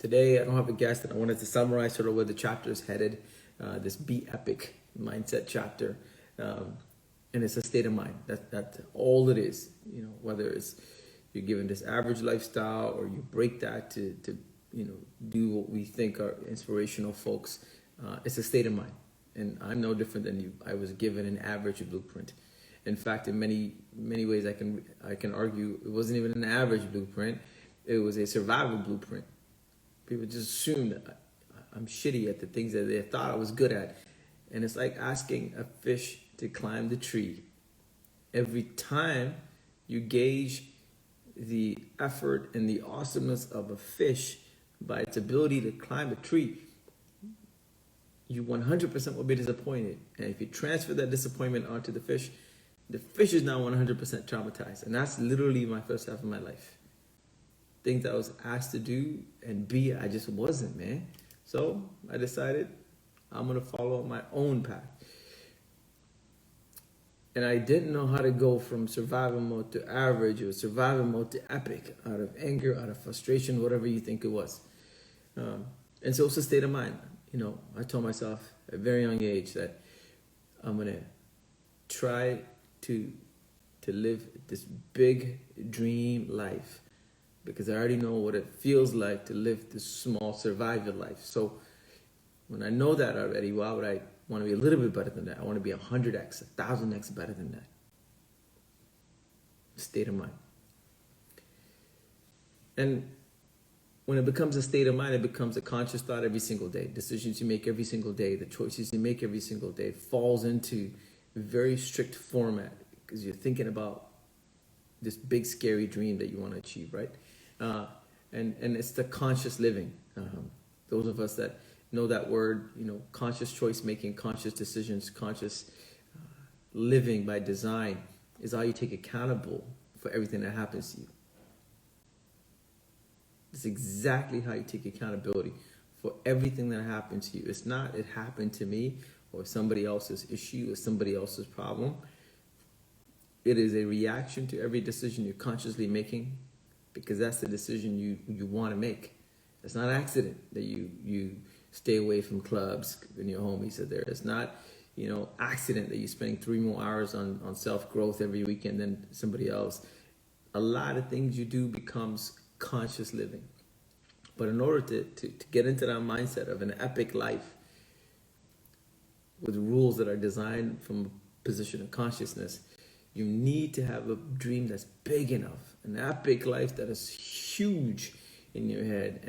Today, I don't have a guest, and I wanted to summarize sort of where the chapter is headed, this Be Epic mindset chapter. And it's a state of mind. That's all it is. You know, whether it's you're given this average lifestyle or you break that to do what we think are inspirational folks. It's a state of mind. And I'm no different than you. I was given an average blueprint. In fact, in many ways, I can argue it wasn't even an average blueprint. It was a survival blueprint. People just assume that I'm shitty at the things that they thought I was good at. And it's like asking a fish to climb the tree. Every time you gauge the effort and the awesomeness of a fish by its ability to climb a tree, you 100% will be disappointed. And if you transfer that disappointment onto the fish is now 100% traumatized. And that's literally my first half of my life. Things I was asked to do and be, I just wasn't, man. So I decided I'm going to follow my own path. And I didn't know how to go from survival mode to average or survival mode to epic, out of anger, out of frustration, whatever you think it was. And so it's a state of mind. You know, I told myself at a very young age that I'm going to try to live this big dream life, because I already know what it feels like to live this small survival life. So when I know that already, why would I want to be a little bit better than that? I want to be 100x, 1,000x better than that. State of mind. And when it becomes a state of mind, it becomes a conscious thought every single day. Decisions you make every single day, the choices you make every single day falls into a very strict format, because you're thinking about this big scary dream that you want to achieve, right? And it's the conscious living. Those of us that know that word, conscious choice making, conscious decisions, conscious living by design is how you take accountable for everything that happens to you. It's exactly how you take accountability for everything that happens to you. It's not it happened to me or somebody else's issue or somebody else's problem. It is a reaction to every decision you're consciously making, because that's the decision you want to make. It's not an accident that you stay away from clubs when your homies are there. It's not, accident that you're spending 3 more hours on self-growth every weekend than somebody else. A lot of things you do becomes conscious living. But in order to get into that mindset of an epic life with rules that are designed from a position of consciousness, you need to have a dream that's big enough, an epic life that is huge in your head.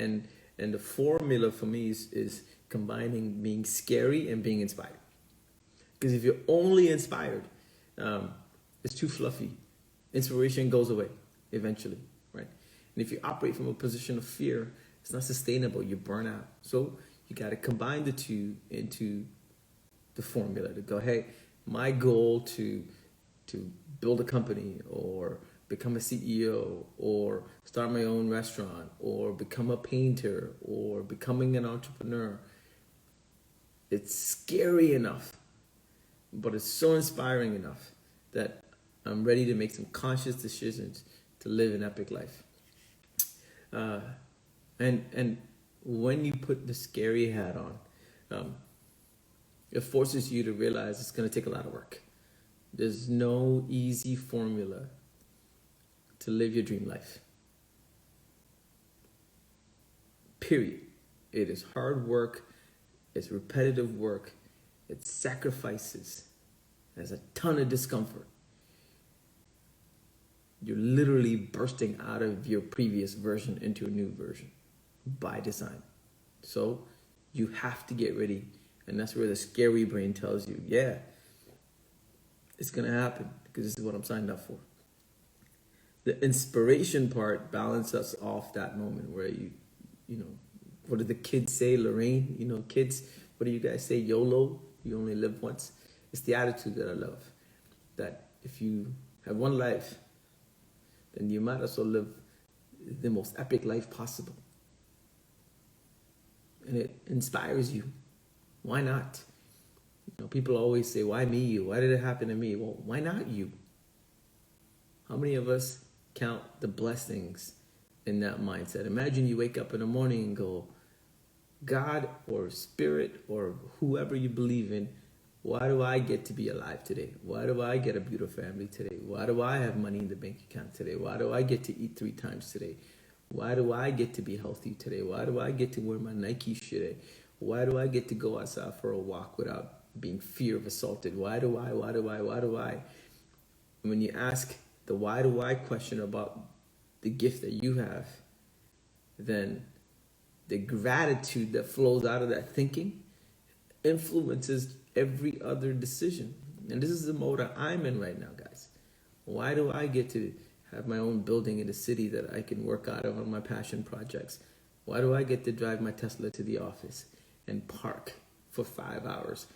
And the formula for me is combining being scary and being inspired. Because if you're only inspired, it's too fluffy. Inspiration goes away eventually, right? And if you operate from a position of fear, it's not sustainable. You burn out. So you got to combine the two into the formula to go, hey, my goal to build a company or become a CEO or start my own restaurant or become a painter or becoming an entrepreneur. It's scary enough, but it's so inspiring enough that I'm ready to make some conscious decisions to live an epic life. And when you put the scary hat on, it forces you to realize it's going to take a lot of work. There's no easy formula to live your dream life. Period. It is hard work. It's repetitive work. It's sacrifices. There's a ton of discomfort. You're literally bursting out of your previous version into a new version by design. So you have to get ready. And that's where the scary brain tells you, yeah, it's going to happen because this is what I'm signed up for. The inspiration part balances us off that moment where what do the kids say, Lorraine? Kids, what do you guys say? YOLO, you only live once. It's the attitude that I love. That if you have one life, then you might as well live the most epic life possible. And it inspires you. Why not? People always say, why me? Why did it happen to me? Well, why not you? How many of us count the blessings in that mindset. Imagine you wake up in the morning and go, God or spirit or whoever you believe in, why do I get to be alive today? Why do I get a beautiful family today? Why do I have money in the bank account today? Why do I get to eat 3 times today? Why do I get to be healthy today? Why do I get to wear my Nike today? Why do I get to go outside for a walk without being fear of assaulted? Why do I? When you ask the why do I question about the gift that you have, then the gratitude that flows out of that thinking influences every other decision. And this is the mode that I'm in right now, guys. Why do I get to have my own building in the city that I can work out of on my passion projects? Why do I get to drive my Tesla to the office and park for 5 hours?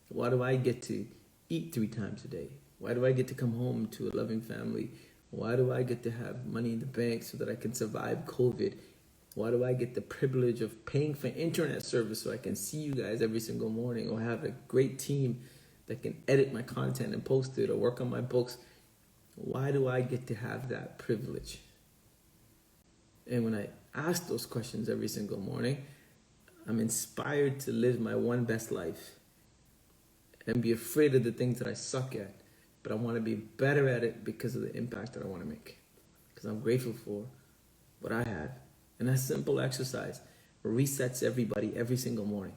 Why do I get to eat 3 times a day? Why do I get to come home to a loving family? Why do I get to have money in the bank so that I can survive COVID? Why do I get the privilege of paying for internet service so I can see you guys every single morning, or have a great team that can edit my content and post it, or work on my books? Why do I get to have that privilege? And when I ask those questions every single morning, I'm inspired to live my one best life and be afraid of the things that I suck at. But I want to be better at it because of the impact that I want to make. Because I'm grateful for what I have. And that simple exercise resets everybody every single morning.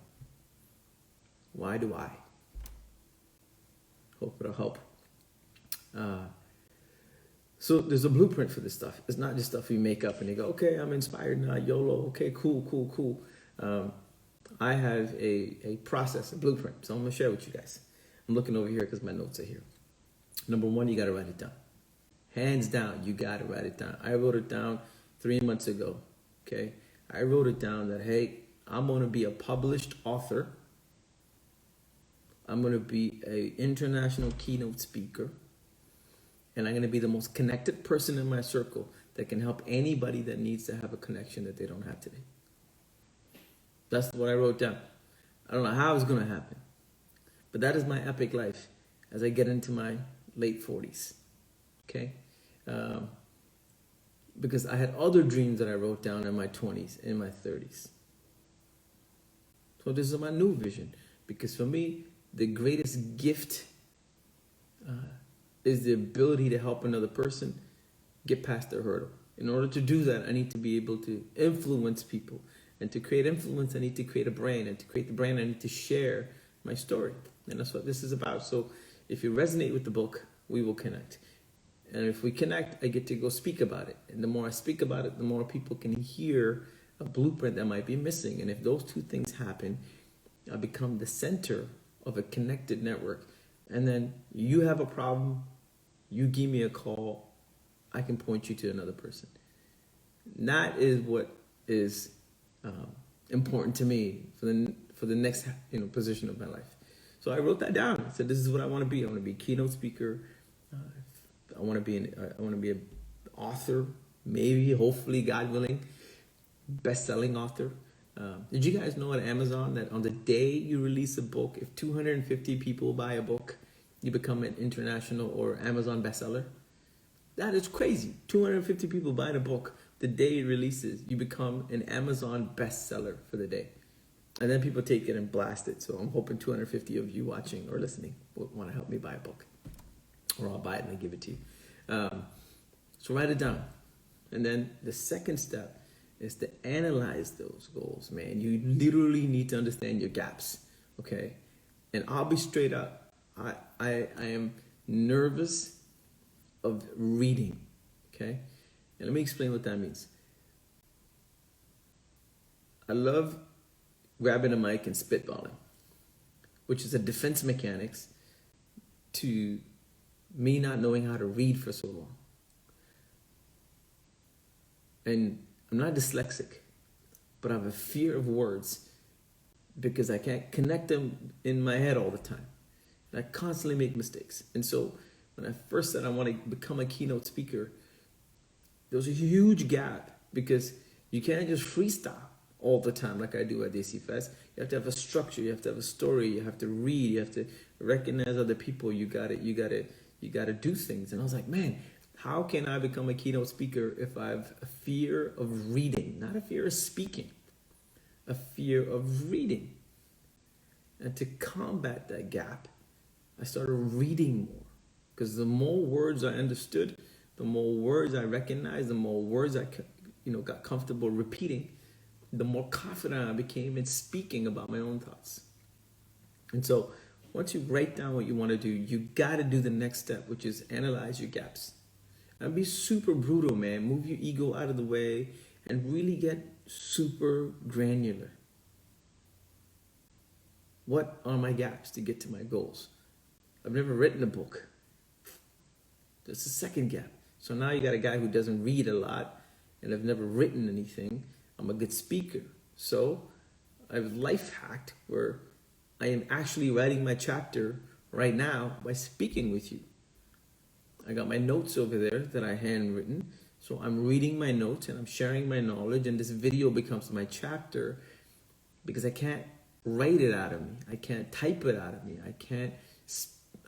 Why do I? Hope it'll help. So there's a blueprint for this stuff. It's not just stuff you make up and you go, okay, I'm inspired now, YOLO, okay, cool. I have a process, a blueprint. So I'm going to share with you guys. I'm looking over here because my notes are here. Number 1, you got to write it down. Hands down, you got to write it down. I wrote it down 3 months ago. Okay, I wrote it down that, hey, I'm going to be a published author. I'm going to be an international keynote speaker. And I'm going to be the most connected person in my circle that can help anybody that needs to have a connection that they don't have today. That's what I wrote down. I don't know how it's going to happen. But that is my epic life as I get into my late 40s. Okay? Because I had other dreams that I wrote down in my 20s, in my 30s. So this is my new vision. Because for me, the greatest gift is the ability to help another person get past their hurdle. In order to do that, I need to be able to influence people. And to create influence, I need to create a brand. And to create the brand, I need to share my story. And that's what this is about. So if you resonate with the book, we will connect. And if we connect, I get to go speak about it. And the more I speak about it, the more people can hear a blueprint that might be missing. And if those 2 things happen, I become the center of a connected network. And then you have a problem, you give me a call, I can point you to another person. That is what is important to me for the next position of my life. So I wrote that down. I said, this is what I want to be. I want to be a keynote speaker. I want to be an author, maybe, hopefully, God willing, best-selling author. Did you guys know at Amazon that on the day you release a book, if 250 people buy a book, you become an international or Amazon bestseller? That is crazy. 250 people buying a book, the day it releases, you become an Amazon bestseller for the day. And then people take it and blast it. So I'm hoping 250 of you watching or listening will want to help me buy a book. Or I'll buy it and I give it to you. So write it down. And then the second step is to analyze those goals, man. You literally need to understand your gaps, okay? And I'll be straight up. I am nervous of reading, okay? And let me explain what that means. I love grabbing a mic and spitballing, which is a defense mechanics to me not knowing how to read for so long. And I'm not dyslexic, but I have a fear of words because I can't connect them in my head all the time. And I constantly make mistakes. And so when I first said I want to become a keynote speaker, there was a huge gap because you can't just freestyle all the time like I do at DC Fest. You have to have a structure, you have to have a story, you have to read, you have to recognize other people, you gotta do things. And I was like, man, How can I become a keynote speaker if I have a fear of reading, not a fear of speaking, a fear of reading? And to combat that gap, I started reading more, because the more words I understood, the more words I recognized, the more words I got comfortable repeating, the more confident I became in speaking about my own thoughts. And so once you write down what you want to do, you got to do the next step, which is analyze your gaps. And be super brutal, man. Move your ego out of the way and really get super granular. What are my gaps to get to my goals? I've never written a book. That's the second gap. So now you got a guy who doesn't read a lot and I've never written anything. I'm a good speaker. So I've life hacked where I am actually writing my chapter right now by speaking with you. I got my notes over there that I handwritten. So I'm reading my notes and I'm sharing my knowledge, and this video becomes my chapter because I can't write it out of me. I can't type it out of me. I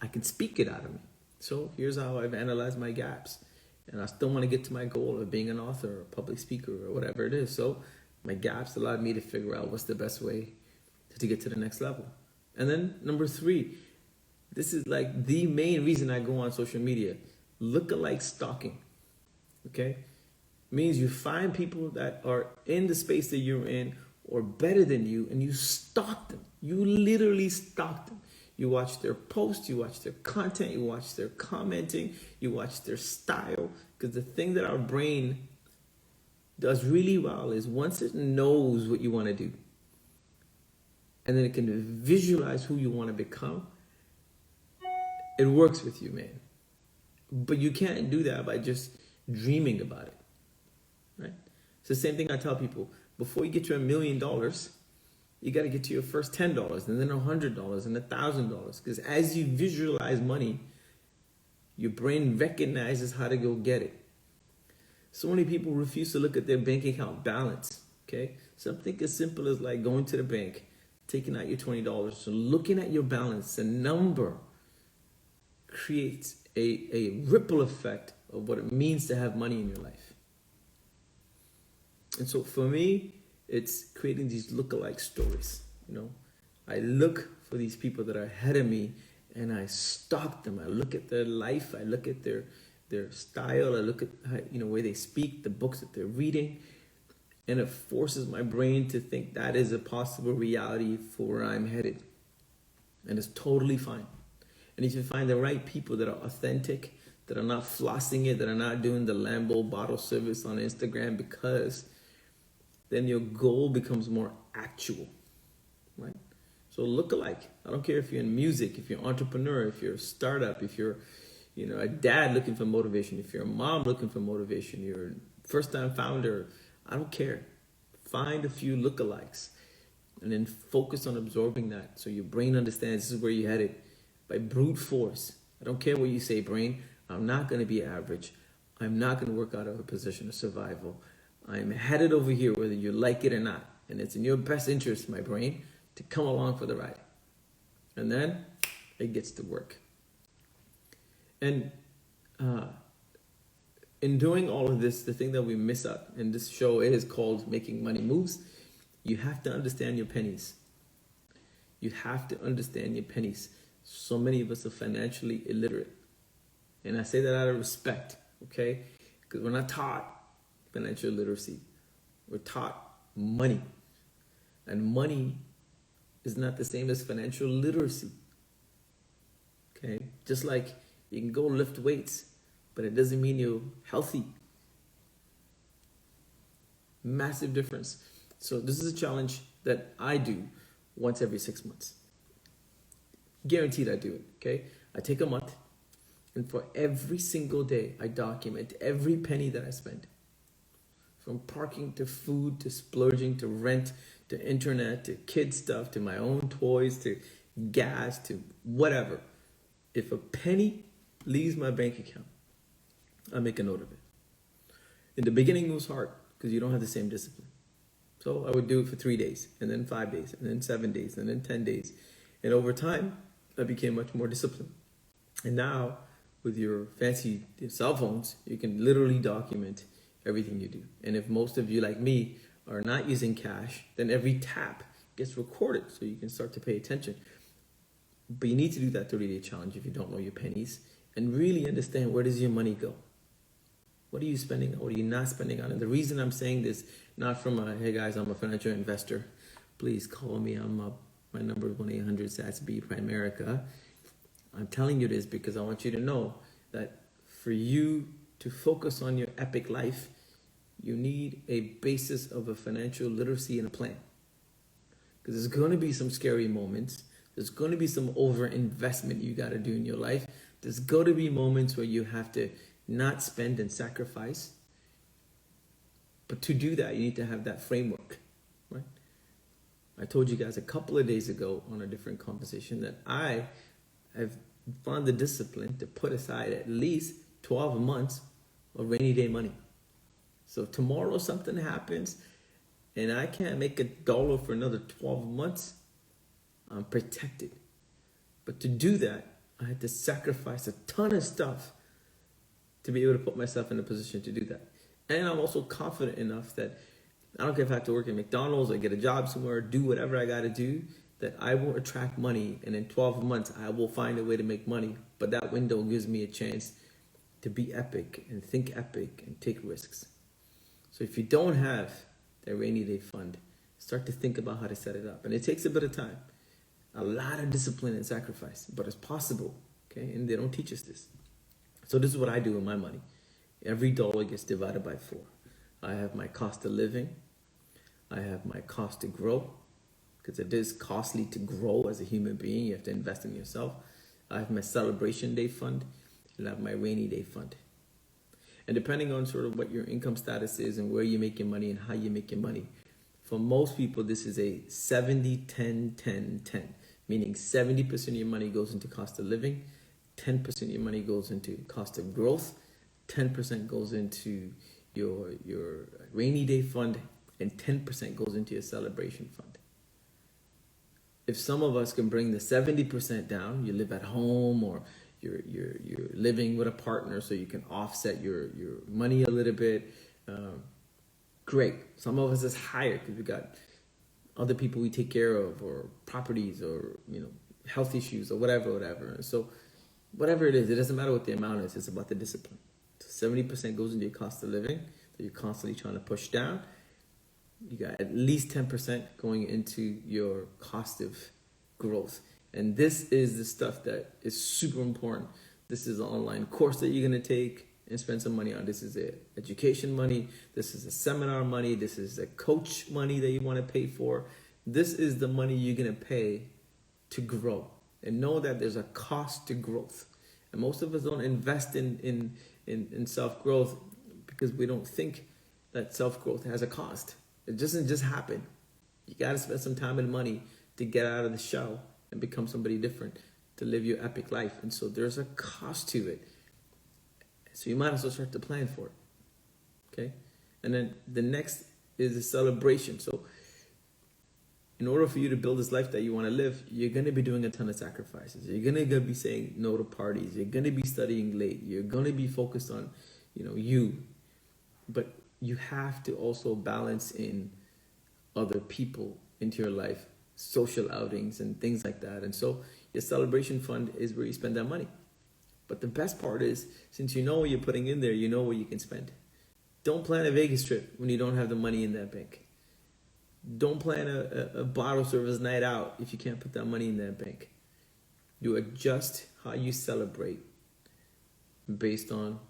can speak it out of me. So here's how I've analyzed my gaps. And I still want to get to my goal of being an author or a public speaker or whatever it is. So my gaps allowed me to figure out what's the best way to get to the next level. And then number 3, this is like the main reason I go on social media. Lookalike stalking. Okay? Means you find people that are in the space that you're in or better than you, and you stalk them. You literally stalk them. You watch their posts, you watch their content, you watch their commenting, you watch their style. Because the thing that our brain does really well is once it knows what you want to do, and then it can visualize who you want to become, it works with you, man. But you can't do that by just dreaming about it, right? It's the same thing I tell people. Before you get to $1 million, you got to get to your first $10 and then $100 and $1,000. Because as you visualize money, your brain recognizes how to go get it. So many people refuse to look at their bank account balance, okay? Something as simple as like going to the bank, taking out your $20, so looking at your balance, a number creates a ripple effect of what it means to have money in your life. And so for me, it's creating these lookalike stories. I look for these people that are ahead of me and I stalk them. I look at their life. I look at their style. I look at where they speak, the books that they're reading. And it forces my brain to think that is a possible reality for where I'm headed. And it's totally fine. And if you find the right people that are authentic, that are not flossing it, that are not doing the Lambo bottle service on Instagram, because then your goal becomes more actual, right? So lookalike. I don't care if you're in music, if you're an entrepreneur, if you're a startup, if you're a dad looking for motivation, if you're a mom looking for motivation, you're a first-time founder, I don't care. Find a few lookalikes and then focus on absorbing that so your brain understands this is where you're headed. By brute force. I don't care what you say, brain. I'm not going to be average. I'm not going to work out of a position of survival. I'm headed over here whether you like it or not. And it's in your best interest, my brain, to come along for the ride. And then it gets to work. And in doing all of this, the thing that we miss out in this show is called Making Money Moves. You have to understand your pennies. You have to understand your pennies. So many of us are financially illiterate. And I say that out of respect, okay? Because we're not taught financial literacy. We're taught money. And money is not the same as financial literacy. Okay? Just like you can go lift weights, but it doesn't mean you're healthy. Massive difference. So this is a challenge that I do once every 6 months. Guaranteed I do it, okay? I take a month, and for every single day, I document every penny that I spend. From parking to food to splurging to rent to internet to kid stuff to my own toys to gas to whatever. If a penny leaves my bank account, I make a note of it. In the beginning, it was hard because you don't have the same discipline. So I would do it for 3 days, and then 5 days, and then 7 days, and then 10 days. And over time, I became much more disciplined. And now with your fancy cell phones, you can literally document everything you do. And if most of you, like me, are not using cash, then every tap gets recorded so you can start to pay attention. But you need to do that 30-day challenge if you don't know your pennies and really understand, where does your money go? What are you spending on? What are you not spending on? And the reason I'm saying this, not from hey guys, I'm a financial investor. Please call me. My number is 1-800-SATS-B Primerica. I'm telling you this because I want you to know that for you to focus on your epic life, you need a basis of a financial literacy and a plan. Because there's going to be some scary moments. There's going to be some over-investment you got to do in your life. There's going to be moments where you have to not spend and sacrifice. But to do that, you need to have that framework, right? I told you guys a couple of days ago on a different conversation that I have found the discipline to put aside at least 12 months of rainy day money. So if tomorrow something happens and I can't make $1 for another 12 months, I'm protected. But to do that, I had to sacrifice a ton of stuff to be able to put myself in a position to do that. And I'm also confident enough that I don't care if I have to work at McDonald's or get a job somewhere, do whatever I got to do, that I will attract money. And in 12 months, I will find a way to make money. But that window gives me a chance to be epic and think epic and take risks. So if you don't have that rainy day fund, start to think about how to set it up. And it takes a bit of time, a lot of discipline and sacrifice, but it's possible, okay? And they don't teach us this. So this is what I do with my money. Every dollar gets divided by 4. I have my cost of living. I have my cost to grow, because it is costly to grow as a human being. You have to invest in yourself. I have my celebration day fund, and I have my rainy day fund. And depending on sort of what your income status is and where you make your money and how you make your money, for most people, this is a 70-10-10-10, meaning 70% of your money goes into cost of living, 10% of your money goes into cost of growth, 10% goes into your rainy day fund, and 10% goes into your celebration fund. If some of us can bring the 70% down, you live at home or you're living with a partner so you can offset your money a little bit, great. Some of us is higher because we got other people we take care of, or properties, or health issues, or whatever. And so whatever it is, it doesn't matter what the amount is, it's about the discipline. So 70% goes into your cost of living that you're constantly trying to push down. You got at least 10% going into your cost of growth. And this is the stuff that is super important. This is an online course that you're going to take and spend some money on. This is education money. This is a seminar money. This is a coach money that you want to pay for. This is the money you're going to pay to grow. And know that there's a cost to growth. And most of us don't invest in self-growth because we don't think that self-growth has a cost. It doesn't just happen. You got to spend some time and money to get out of the shell and become somebody different, to live your epic life. And so there's a cost to it. So you might as well start to plan for it. Okay? And then the next is a celebration. So in order for you to build this life that you want to live, you're going to be doing a ton of sacrifices. You're going to be saying no to parties. You're going to be studying late. You're going to be focused on, you. But you have to also balance in other people into your life, social outings and things like that. And so your celebration fund is where you spend that money. But the best part is, since you know what you're putting in there, you know what you can spend. Don't plan a Vegas trip when you don't have the money in that bank. Don't plan a bottle service night out if you can't put that money in that bank. You adjust how you celebrate based on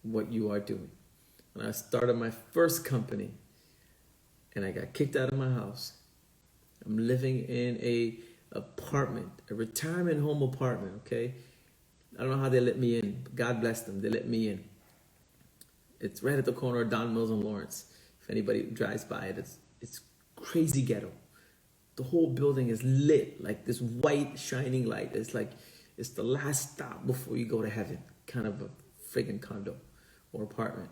what you are doing. When I started my first company and I got kicked out of my house, I'm living in a apartment, a retirement home apartment, okay? I don't know how they let me in, but God bless them, they let me in. It's right at the corner of Don Mills and Lawrence. If anybody drives by it, it's crazy ghetto. The whole building is lit like this white shining light. It's like it's the last stop before you go to heaven, kind of a friggin' condo or apartment.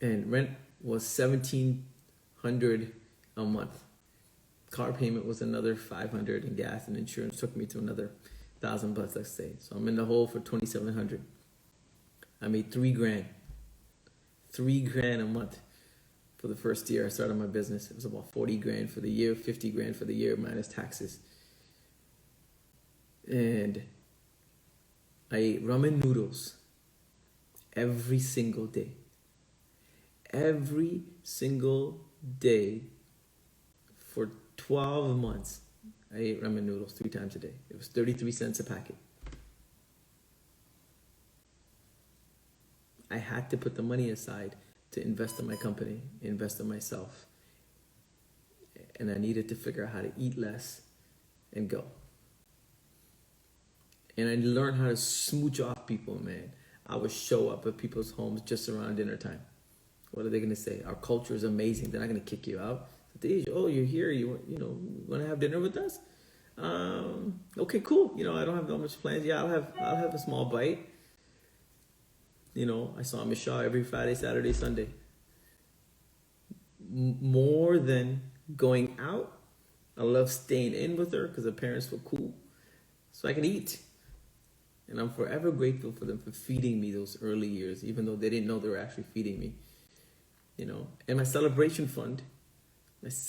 And rent was $1,700 a month. Car payment was another $500, and gas and insurance took me to another thousand bucks, let's say. So I'm in the hole for 2,700. I made $3,000. $3,000 a month for the first year I started my business. It was about 40 grand for the year, 50 grand for the year minus taxes. And I ate ramen noodles every single day. Every single day for 12 months, I ate ramen noodles 3 times a day. It was 33 cents a packet. I had to put the money aside to invest in my company, invest in myself. And I needed to figure out how to eat less and go. And I learned how to smooch off people, man. I would show up at people's homes just around dinner time. What are they going to say? Our culture is amazing. They're not going to kick you out. Oh, you're here. You want to have dinner with us? Okay, cool. I don't have that much plans. Yeah, I'll have a small bite. I saw Miss Shaw every Friday, Saturday, Sunday. More than going out, I love staying in with her because her parents were cool, so I can eat. And I'm forever grateful for them for feeding me those early years, even though they didn't know they were actually feeding me. And my celebration fund was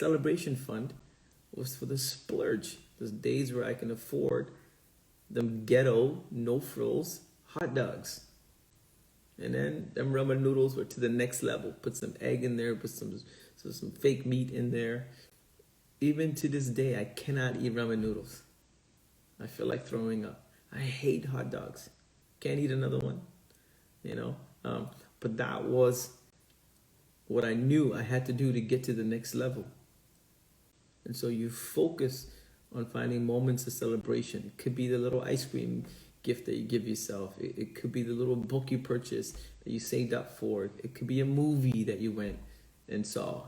for the splurge. Those days where I can afford them ghetto, no frills, hot dogs. And then them ramen noodles were to the next level. Put some egg in there, put some fake meat in there. Even to this day, I cannot eat ramen noodles. I feel like throwing up. I hate hot dogs. Can't eat another one. But that was what I knew I had to do to get to the next level. And so you focus on finding moments of celebration. It could be the little ice cream gift that you give yourself. It could be the little book you purchased that you saved up for. It could be a movie that you went and saw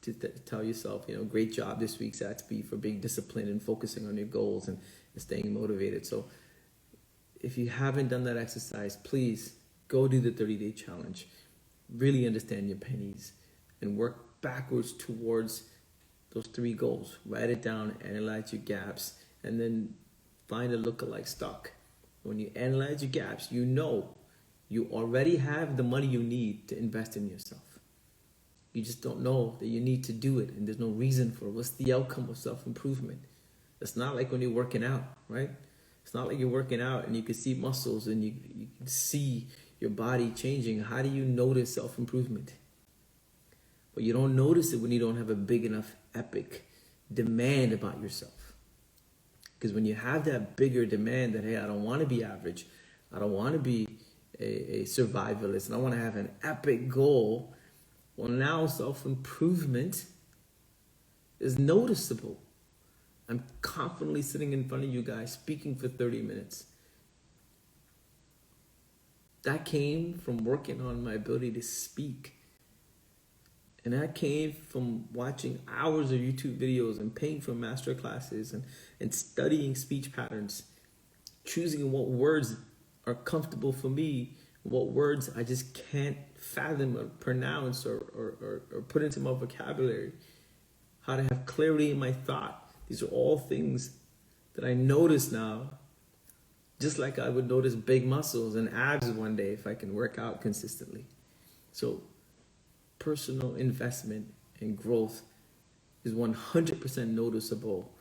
to tell yourself, great job this week, Satsby, for being disciplined and focusing on your goals and staying motivated. So if you haven't done that exercise, please go do the 30-day challenge. Really understand your pennies and work backwards towards those 3 goals. Write it down, analyze your gaps, and then find a lookalike stock. When you analyze your gaps, you already have the money you need to invest in yourself. You just don't know that you need to do it, and there's no reason for it. What's the outcome of self-improvement? It's not like when you're working out, right? It's not like you're working out and you can see muscles and you can see your body changing. How do you notice self-improvement? But you don't notice it when you don't have a big enough epic demand about yourself. Because when you have that bigger demand that, hey, I don't want to be average, I don't want to be a survivalist, and I want to have an epic goal, well, now self-improvement is noticeable. I'm confidently sitting in front of you guys speaking for 30 minutes. That came from working on my ability to speak. And that came from watching hours of YouTube videos and paying for master classes and studying speech patterns, choosing what words are comfortable for me, what words I just can't fathom or pronounce or put into my vocabulary, how to have clarity in my thought. These are all things that I notice now, just like I would notice big muscles and abs one day if I can work out consistently. So personal investment and growth is 100% noticeable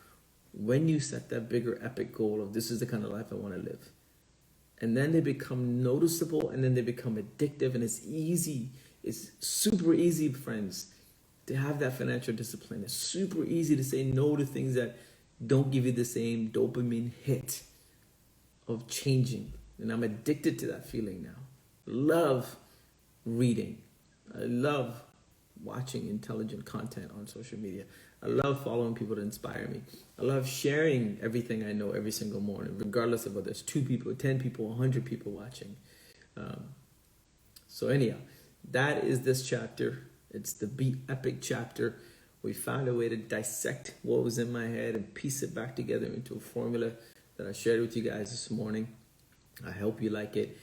when you set that bigger epic goal of this is the kind of life I want to live. And then they become noticeable, and then they become addictive, and it's easy. It's super easy, friends, to have that financial discipline. It's super easy to say no to things that don't give you the same dopamine hit of changing. And I'm addicted to that feeling now. Love reading. I love watching intelligent content on social media. I love following people that inspire me. I love sharing everything I know every single morning, regardless of whether it's 2 people, 10 people, 100 people watching. So anyhow, that is this chapter. It's the Be Epic chapter. We found a way to dissect what was in my head and piece it back together into a formula that I shared with you guys this morning. I hope you like it.